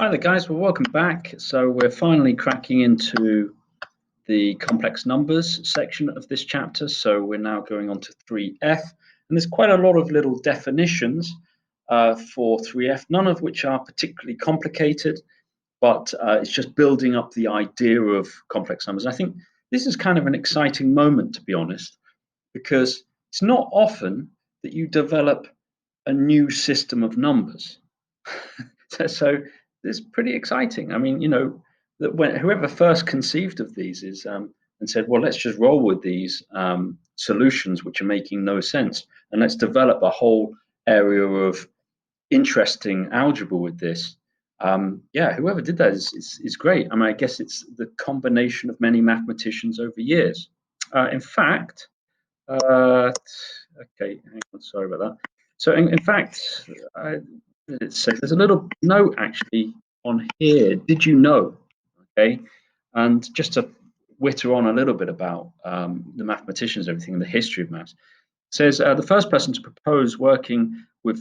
Hi there guys, well welcome back. So we're finally cracking into the complex numbers section of this chapter. So we're now going on to 3F, and there's quite a lot of little definitions for 3F, none of which are particularly complicated, but it's just building up the idea of complex numbers. I think this is kind of an exciting moment, to be honest, because it's not often that you develop a new system of numbers. So it's pretty exciting. I mean, that when whoever first conceived of these is and said, well, let's just roll with these solutions which are making no sense, and let's develop a whole area of interesting algebra with this. Yeah, whoever did that is great. I mean, I guess it's the combination of many mathematicians over years. In fact, okay, hang on, sorry about that. So in fact, it says there's a little note actually on here. Did you know? Okay, and just to witter on a little bit about the mathematicians, everything in the history of maths, it says the first person to propose working with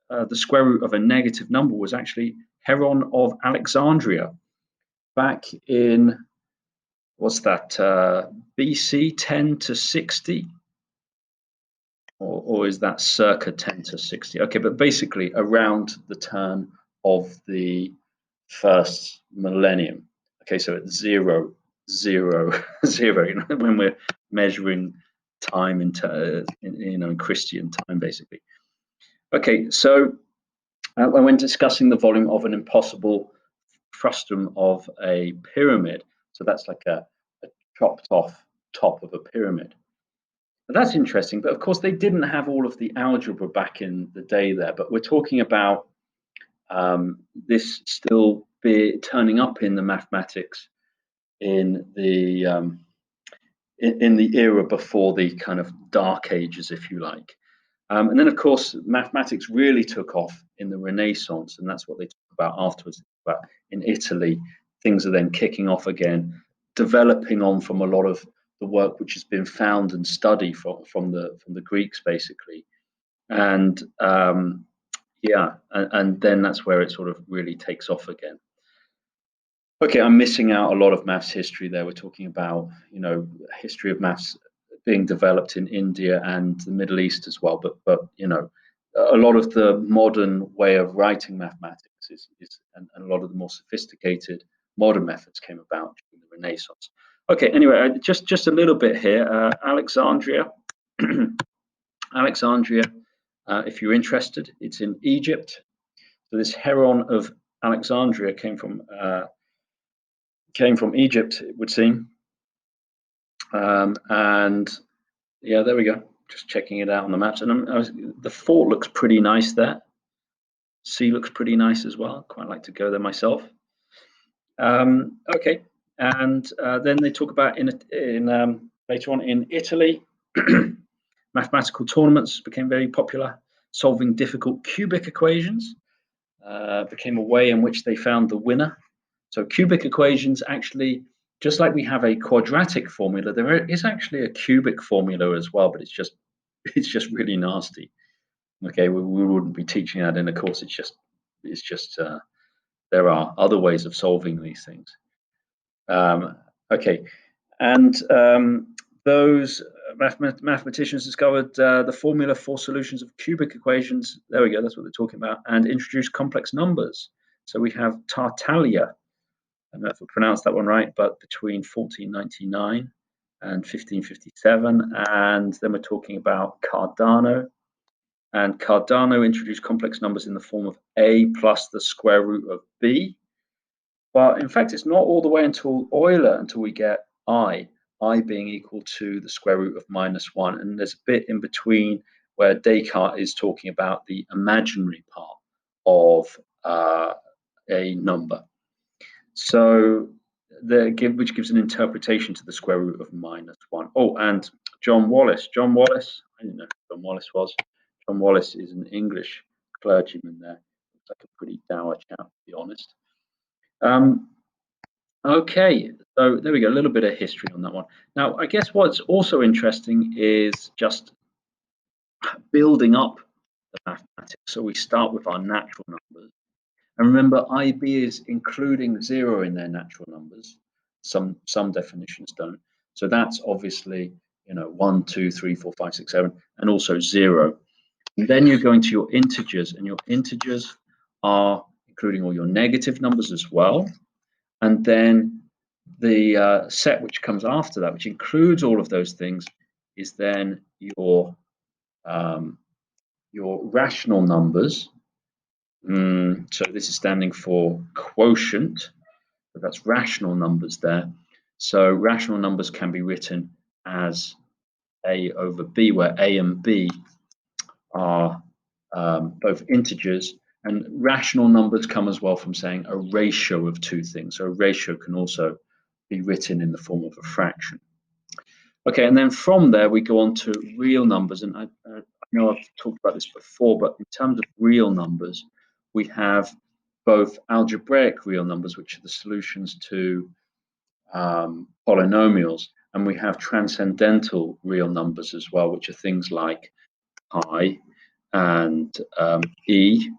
the square root of a negative number was actually Heron of Alexandria back in, what's that, BC 10 to 60? Or is that circa 10 to 60? Okay, but basically around the turn of the first millennium. Okay, so it's 0, 0, 0. When we're measuring time in Christian time, basically. Okay, so when discussing the volume of an impossible frustum of a pyramid, so that's like a chopped off top of a pyramid. But that's interesting. But of course, they didn't have all of the algebra back in the day there. But we're talking about this still turning up in the mathematics in the era before the kind of dark ages, if you like. And then, of course, mathematics really took off in the Renaissance, and that's what they talk about afterwards. But in Italy, things are then kicking off again, developing on from a lot of the work which has been found and studied from the Greeks, basically. And yeah, and then that's where it sort of really takes off again. Okay, I'm missing out a lot of maths history there. We're talking about, history of maths being developed in India and the Middle East as well. But a lot of the modern way of writing mathematics is and a lot of the more sophisticated modern methods came about during the Renaissance. Okay, anyway, just a little bit here. Alexandria, Alexandria. If you're interested, it's in Egypt. So this Heron of Alexandria came from Egypt, it would seem. And yeah, there we go. Just checking it out on the maps, and the fort looks pretty nice there. Sea looks pretty nice as well. Quite like to go there myself. Okay, and then they talk about later on in Italy, mathematical tournaments became very popular. Solving difficult cubic equations became a way in which they found the winner. So cubic equations actually, just like we have a quadratic formula, there is actually a cubic formula as well, but it's just really nasty. Okay, we wouldn't be teaching that in a course. It's just there are other ways of solving these things. Okay, and those mathematicians discovered the formula for solutions of cubic equations. There we go. That's what they're talking about, and introduced complex numbers. So we have Tartaglia. I don't know if I pronounced that one right, but between 1499 and 1557. And then we're talking about Cardano. And Cardano introduced complex numbers in the form of a plus the square root of b. But in fact, it's not all the way until Euler until we get I being equal to the square root of -1. And there's a bit in between where Descartes is talking about the imaginary part of a number. So which gives an interpretation to the square root of -1. Oh, and John Wallis. I didn't know who John Wallis was. John Wallis is an English clergyman there. Looks like a pretty dour chap, to be honest. Okay, so there we go. A little bit of history on that one. Now, I guess what's also interesting is just building up the mathematics. So we start with our natural numbers. And remember, IB is including 0 in their natural numbers. Some definitions don't. So that's obviously, 1, 2, 3, 4, 5, 6, 7, and also 0. And then you're going to your integers, and your integers are including all your negative numbers as well. And then the set which comes after that, which includes all of those things, is then your rational numbers. So this is standing for quotient, but that's rational numbers there. So rational numbers can be written as A over B, where A and B are both integers, and rational numbers come as well from saying a ratio of two things. So a ratio can also be written in the form of a fraction. Okay, and then from there we go on to real numbers, and I know I've talked about this before, but in terms of real numbers, we have both algebraic real numbers, which are the solutions to polynomials, and we have transcendental real numbers as well, which are things like pi and e,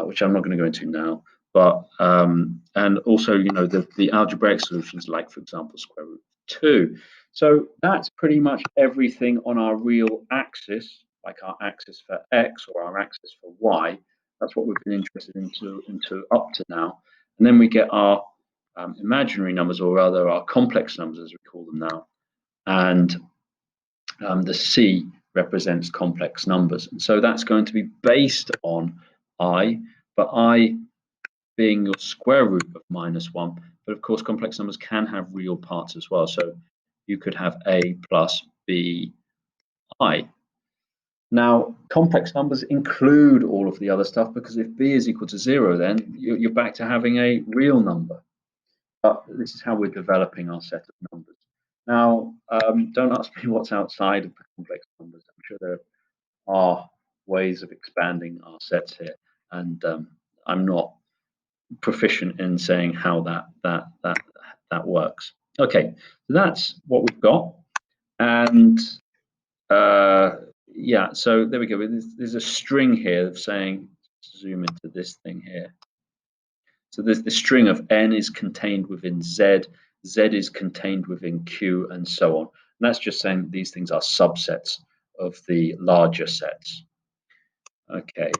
which I'm not going to go into now, but and also the algebraic solutions, like for example square root of 2. So that's pretty much everything on our real axis, like our axis for x or our axis for y. That's what we've been interested into up to now. And then we get our imaginary numbers, or rather our complex numbers as we call them now. And the C represents complex numbers. And so that's going to be based on I, but I being your square root of -1. But of course, complex numbers can have real parts as well. So you could have A plus B I. Now, complex numbers include all of the other stuff, because if B is equal to 0, then you're back to having a real number. But this is how we're developing our set of numbers. Now, don't ask me what's outside of the complex numbers. I'm sure there are ways of expanding our sets here, and I'm not proficient in saying how that works. Okay, so that's what we've got, and yeah, so there we go. There's a string here of saying, zoom into this thing here. So there's the string of n is contained within z, z is contained within q, and so on. And that's just saying these things are subsets of the larger sets. Okay,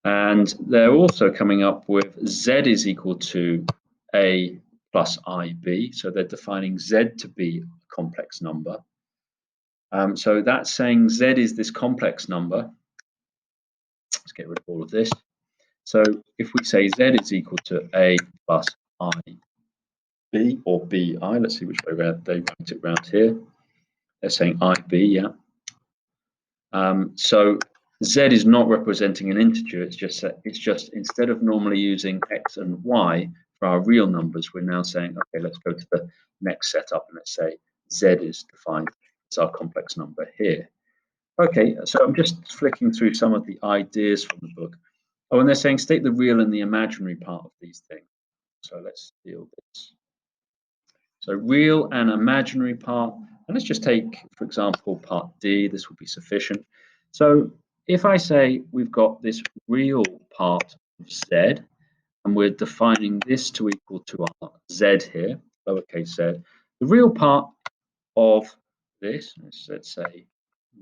and they're also coming up with z is equal to a plus ib. So they're defining z to be a complex number. So that's saying z is this complex number. Let's get rid of all of this. So if we say z is equal to a plus ib, or bi, let's see which way they write it around here. They're saying ib, yeah. So z is not representing an integer. It's just instead of normally using x and y for our real numbers, we're now saying, okay, let's go to the next setup and let's say z is defined as our complex number here. Okay, so I'm just flicking through some of the ideas from the book. Oh, and they're saying state the real and the imaginary part of these things. So let's deal with this. So real and imaginary part, and let's just take, for example, part D. This will be sufficient. So if I say we've got this real part of z, and we're defining this to equal to our z here, lowercase z, the real part of this, let's say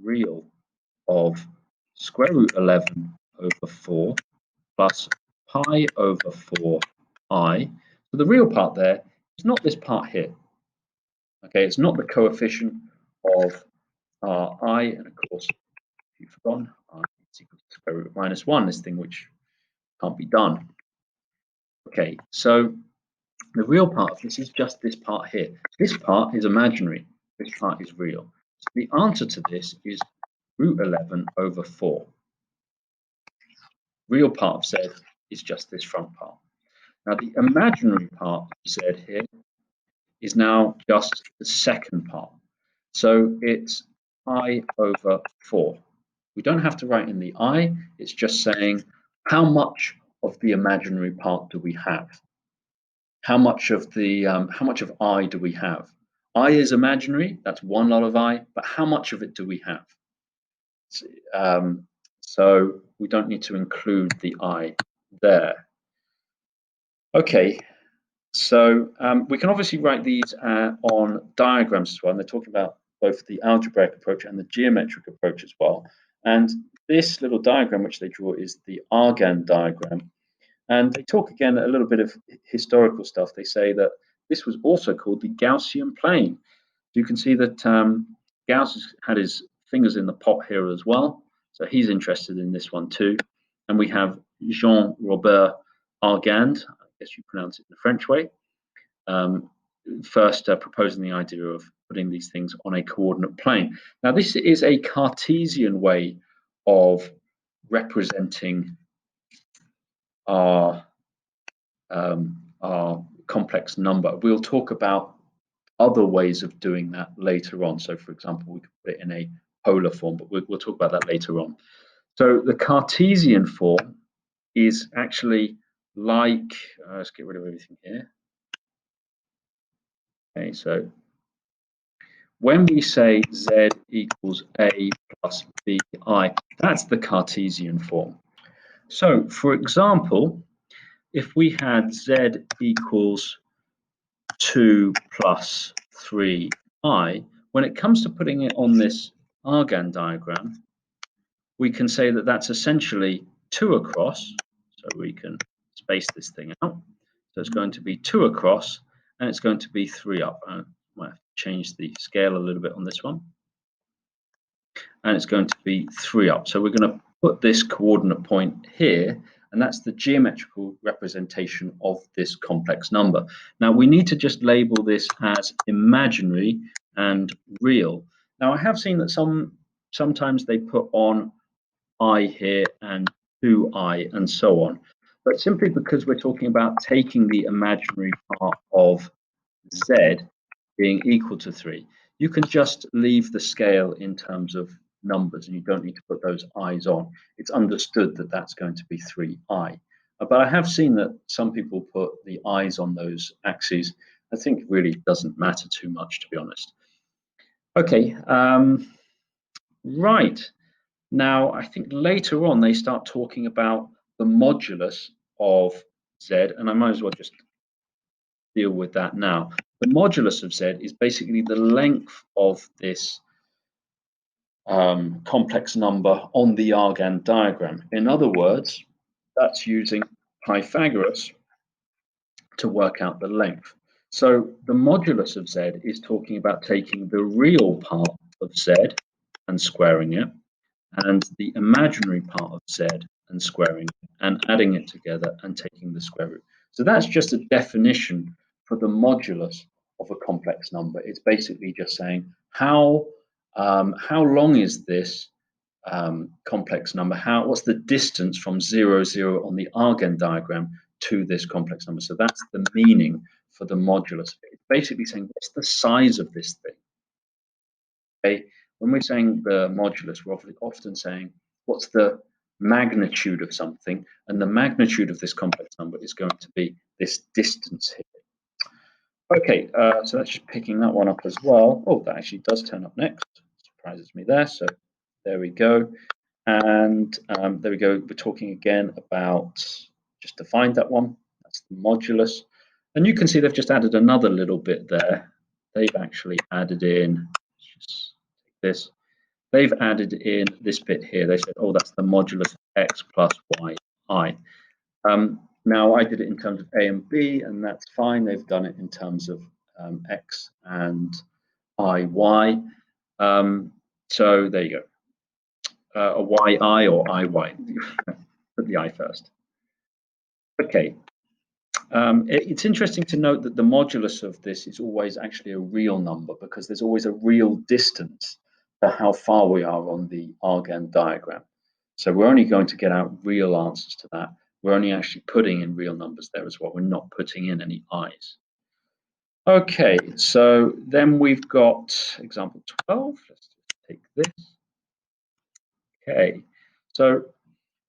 real of square root 11 over 4 plus pi over 4i. So the real part there is not this part here. Okay, it's not the coefficient of I, and of course, if you've forgotten, I is equal to square root of -1, this thing which can't be done. Okay, so the real part of this is just this part here. This part is imaginary, this part is real. So the answer to this is root 11 over 4. Real part of z is just this front part. Now the imaginary part of z here is now just the second part. So it's I over 4. We don't have to write in the I, it's just saying how much of the imaginary part do we have? How much of I do we have? I is imaginary, that's one lot of I, but how much of it do we have? So we don't need to include the I there. Okay, so we can obviously write these on diagrams as well, and they're talking about both the algebraic approach and the geometric approach as well. And this little diagram which they draw is the Argand diagram. And they talk again a little bit of historical stuff. They say that this was also called the Gaussian plane. You can see that Gauss has had his fingers in the pot here as well. So he's interested in this one too. And we have Jean-Robert Argand, I guess you pronounce it in the French way, first proposing the idea of putting these things on a coordinate plane. Now, this is a Cartesian way of representing our complex number. We'll talk about other ways of doing that later on. So, for example, we could put it in a polar form, but we'll talk about that later on. So the Cartesian form is actually like, let's get rid of everything here. Okay, so when we say z equals a plus bi, that's the Cartesian form. So, for example, if we had z equals 2 plus 3i, when it comes to putting it on this Argand diagram, we can say that that's essentially 2 across. So we can space this thing out. So it's going to be 2 across, and it's going to be 3 up. I might have to change the scale a little bit on this one. And it's going to be 3 up. So we're going to put this coordinate point here, and that's the geometrical representation of this complex number. Now we need to just label this as imaginary and real. Now I have seen that sometimes they put on I here and 2i and so on, but simply because we're talking about taking the imaginary part of z being equal to 3, you can just leave the scale in terms of numbers and you don't need to put those i's on. It's understood that that's going to be 3i. But I have seen that some people put the i's on those axes. I think it really doesn't matter too much, to be honest. Okay, right. Now, I think later on they start talking about the modulus of z, and I might as well just deal with that now. The modulus of z is basically the length of this complex number on the Argand diagram. In other words, that's using Pythagoras to work out the length. So the modulus of z is talking about taking the real part of z and squaring it, and the imaginary part of z and squaring it, and adding it together and taking the square root. So that's just a definition for the modulus of a complex number. It's basically just saying how long is this complex number? What's the distance from 0, 0 on the Argand diagram to this complex number? So that's the meaning for the modulus. It's basically saying what's the size of this thing. Okay, when we're saying the modulus, we're often saying what's the magnitude of something, and the magnitude of this complex number is going to be this distance here. Okay, so that's just picking that one up as well. Oh, that actually does turn up next. Surprises me there. So there we go. And there we go. We're talking again about, just to find that one, that's the modulus. And you can see they've just added another little bit there. They've actually added in, just take this, they've added in this bit here. They said, oh, that's the modulus of x plus yi. Now I did it in terms of a and b, and that's fine. They've done it in terms of x and iy. So there you go. A yi or iy. Put the I first. Okay. It's interesting to note that the modulus of this is always actually a real number, because there's always a real distance to how far we are on the Argand diagram. So we're only going to get out real answers to that. We're only actually putting in real numbers there as well. We're not putting in any i's. Okay, so then we've got example 12. Let's just take this. Okay, so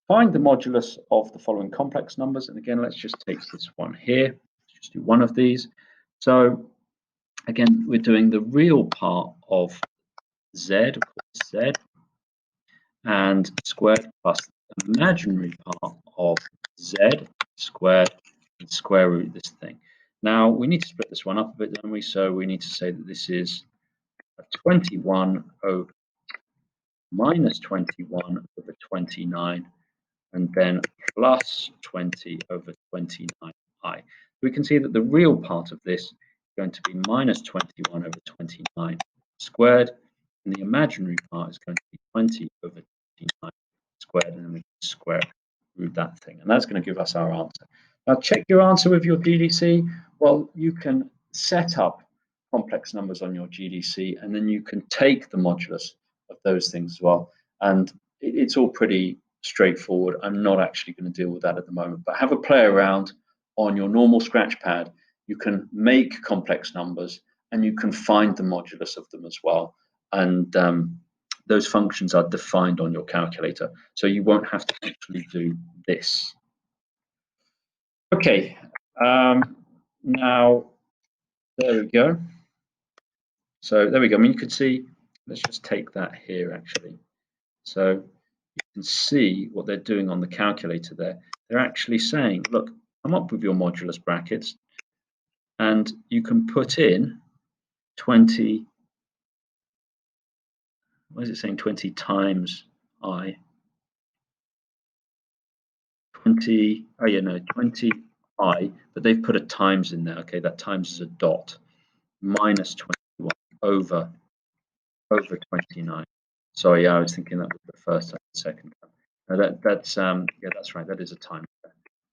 find the modulus of the following complex numbers. And again, let's just take this one here. Let's just do one of these. So again, we're doing the real part of z, of course, z, and squared plus the imaginary part of z squared and square root this thing. Now we need to split this one up a bit, don't we? So we need to say that this is 21 over minus 21 over 29, and then plus 20 over 29i. We can see that the real part of this is going to be minus 21 over 29 squared, and the imaginary part is going to be 20 over 29 squared, and then we can square root that thing, and that's going to give us our answer. Now check your answer with your GDC. Well, you can set up complex numbers on your GDC, and then you can take the modulus of those things as well. And it's all pretty straightforward. I'm not actually going to deal with that at the moment, but have a play around on your normal scratch pad. You can make complex numbers and you can find the modulus of them as well. And those functions are defined on your calculator, so you won't have to actually do this. Okay, now there we go. So there we go. I mean, you could see, let's just take that here actually. So you can see what they're doing on the calculator there. They're actually saying, look, come up with your modulus brackets, and you can put in 20, what is it saying, 20 times I? 20, oh yeah, no, 20i, but they've put a times in there. Okay, that times is a dot, minus 21 over 29. Sorry, yeah, I was thinking that was the first and second. No, that's yeah, that's right. That is a time.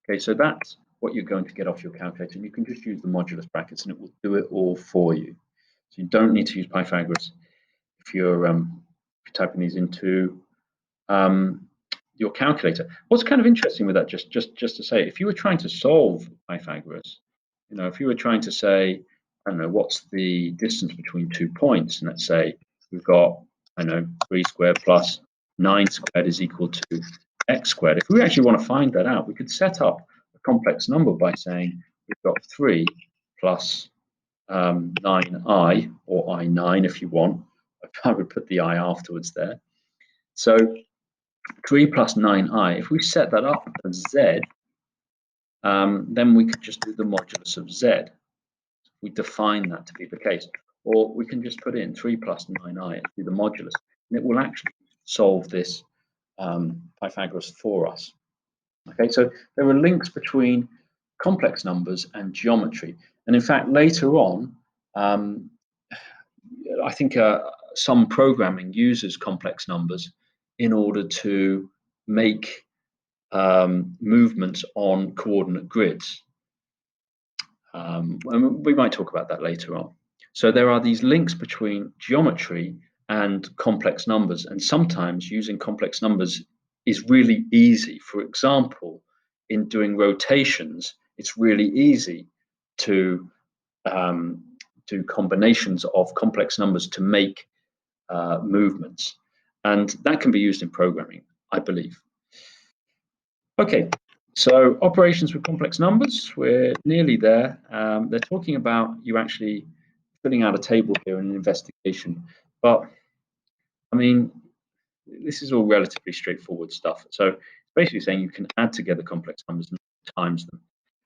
Okay, so that's what you're going to get off your calculator, and you can just use the modulus brackets, and it will do it all for you. So you don't need to use Pythagoras if you're typing these into your calculator. What's kind of interesting with that, just to say, if you were trying to solve Pythagoras, you know, if you were trying to say, I don't know, what's the distance between 2 points, and let's say we've got, I don't know, 3 squared plus 9 squared is equal to x squared. If we actually want to find that out, we could set up a complex number by saying we've got 3 plus 9i, or i9 if you want. I would put the I afterwards there. So 3 plus 9i, if we set that up as z, then we could just do the modulus of z. We define that to be the case. Or we can just put in 3 plus 9i and do the modulus, and it will actually solve this Pythagoras for us. Okay, so there are links between complex numbers and geometry. And in fact, later on, I think some programming uses complex numbers in order to make movements on coordinate grids. And we might talk about that later on. So there are these links between geometry and complex numbers, and sometimes using complex numbers is really easy. For example, in doing rotations, it's really easy to do combinations of complex numbers to make movements, and that can be used in programming, I believe. Okay, so operations with complex numbers, we're nearly there. They're talking about you actually filling out a table here in an investigation, but I mean, this is all relatively straightforward stuff. So it's basically saying you can add together complex numbers and times them.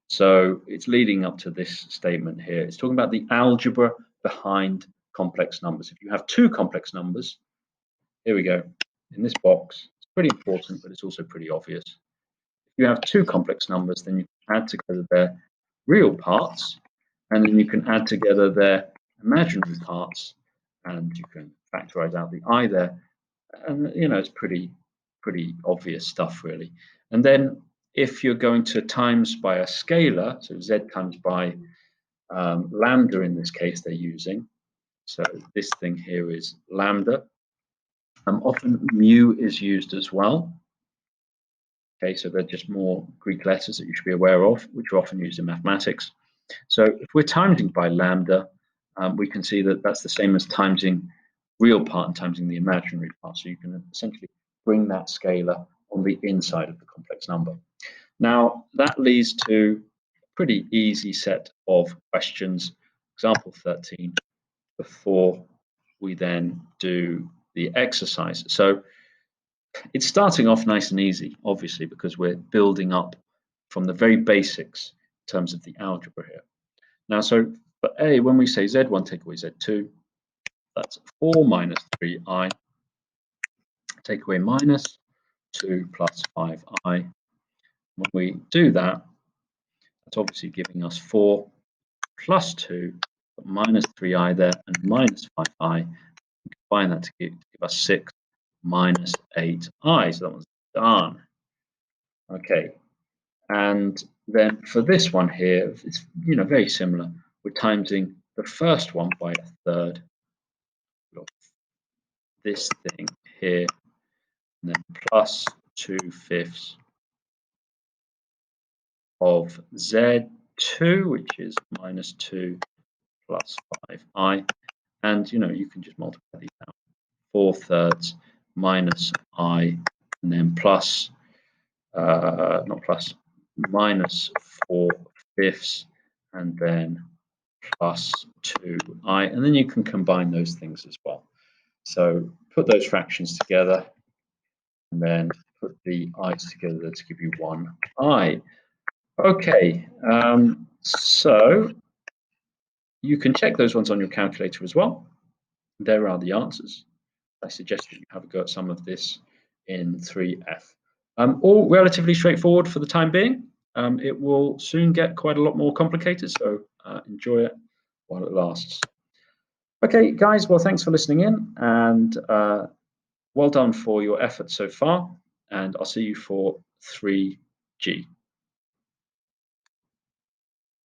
So it's leading up to this statement here. It's talking about the algebra behind complex numbers. If you have two complex numbers, here we go, in this box, it's pretty important, but it's also pretty obvious. If you have two complex numbers, then you can add together their real parts, and then you can add together their imaginary parts, and you can factorize out the I there. And you know, it's pretty obvious stuff, really. And then if you're going to times by a scalar, so z times by lambda in this case they're using, so this thing here is lambda. Often mu is used as well. Okay, so they're just more Greek letters that you should be aware of, which are often used in mathematics. So if we're timesing by lambda, we can see that that's the same as timesing real part and timesing the imaginary part. So you can essentially bring that scalar on the inside of the complex number. Now, that leads to a pretty easy set of questions, example 13, before we then do the exercise. So it's starting off nice and easy, obviously, because we're building up from the very basics terms of the algebra here. Now, so for A, when we say Z1 take away Z2, that's 4 minus 3i, take away minus 2 plus 5i. When we do that, that's obviously giving us 4 plus 2, minus 3i there, and minus 5i. We combine that to give us 6 minus 8i. So that one's done. Okay, and then for this one here, it's very similar. We're timesing the first one by a third of this thing here, and then plus 2/5 of Z2, which is minus 2 plus 5i. And you can just multiply these out. 4/3 minus I, and then plus, not plus, minus 4/5, and then plus 2i. And then you can combine those things as well. So put those fractions together, and then put the i's together to give you 1i. Okay, so you can check those ones on your calculator as well. There are the answers. I suggest that you have a go at some of this in 3F. All relatively straightforward for the time being. It will soon get quite a lot more complicated, so enjoy it while it lasts. Okay, guys, well, thanks for listening in, and well done for your effort so far, and I'll see you for 3G.